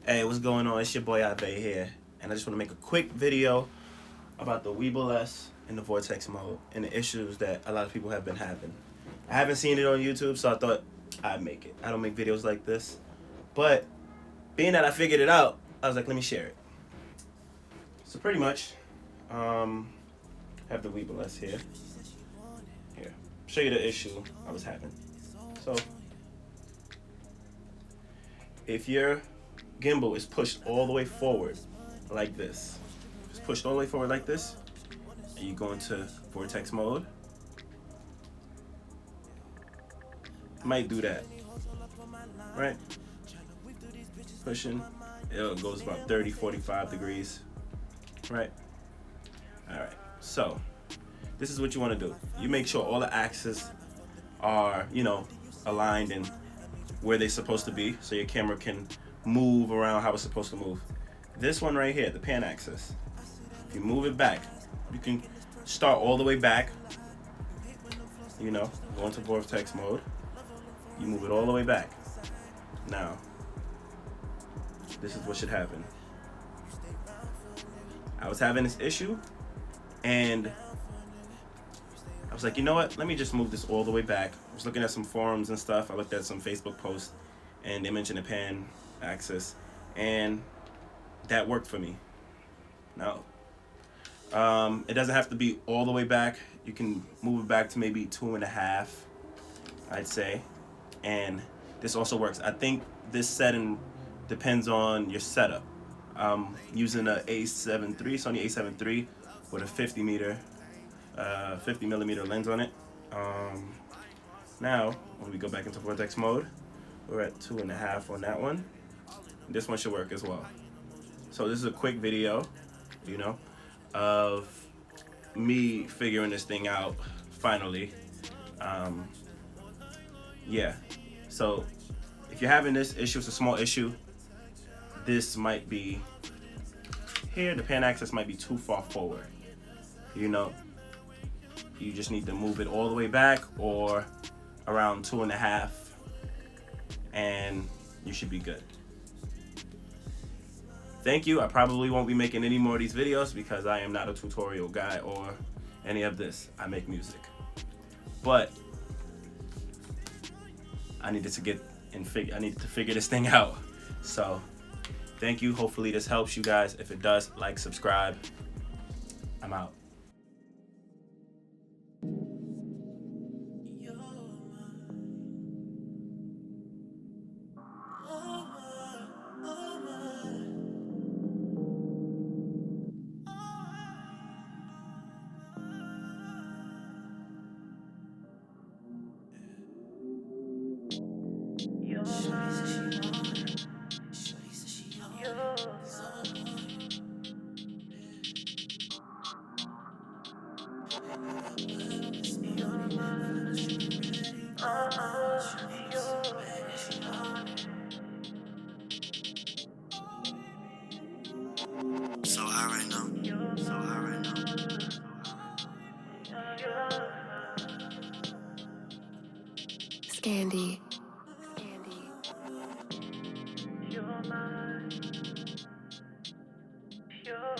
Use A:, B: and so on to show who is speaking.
A: Hey, what's going on? It's your boy Abe here, and I just want to make a quick video about the Weebil S in the Vortex mode and the issues that a lot of people have been having. I haven't seen it on YouTube, so I thought I'd make it. I don't make videos like this, but being that I figured it out, I was like, let me share it. So pretty much, I have the Weebil S here. Here, show you the issue I was having. So, if your gimbal is pushed all the way forward like this, it's pushed all the way forward like this, and you go into Vortex mode, it might do that, right? Pushing, it goes about 30, 45 degrees, right? All right, so this is what you want to do. You make sure all the axes are, aligned and where they're supposed to be, so your camera can move around how it's supposed to move. This one right here, the pan axis, if you move it back, you can start all the way back, go into Vortex mode, you move it all the way back. Now, this is what should happen. I was having this issue, and I was like, you know what, let me just move this all the way back. I was looking at some forums and stuff, I looked at some Facebook posts, and they mentioned the pan axis, and that worked for me. Now, it doesn't have to be all the way back. You can move it back to maybe 2.5, I'd say, and this also works. I think this setting depends on your setup. I'm using a Sony A7 III with a 50 millimeter lens on it. Now, when we go back into Vortex mode, we're at 2.5 on that one. This one should work as well. So this is a quick video, of me figuring this thing out finally. Yeah. So if you're having this issue, it's a small issue. This might be here. The pan axis might be too far forward. You just need to move it all the way back or around 2.5, and you should be good. Thank you. I probably won't be making any more of these videos because I am not a tutorial guy or any of this. I make music. But I needed to figure this thing out. So thank you. Hopefully this helps you guys. If it does, like, subscribe. I'm out.
B: So high right now. So high right now.
C: Scandy.
D: You're mine. You're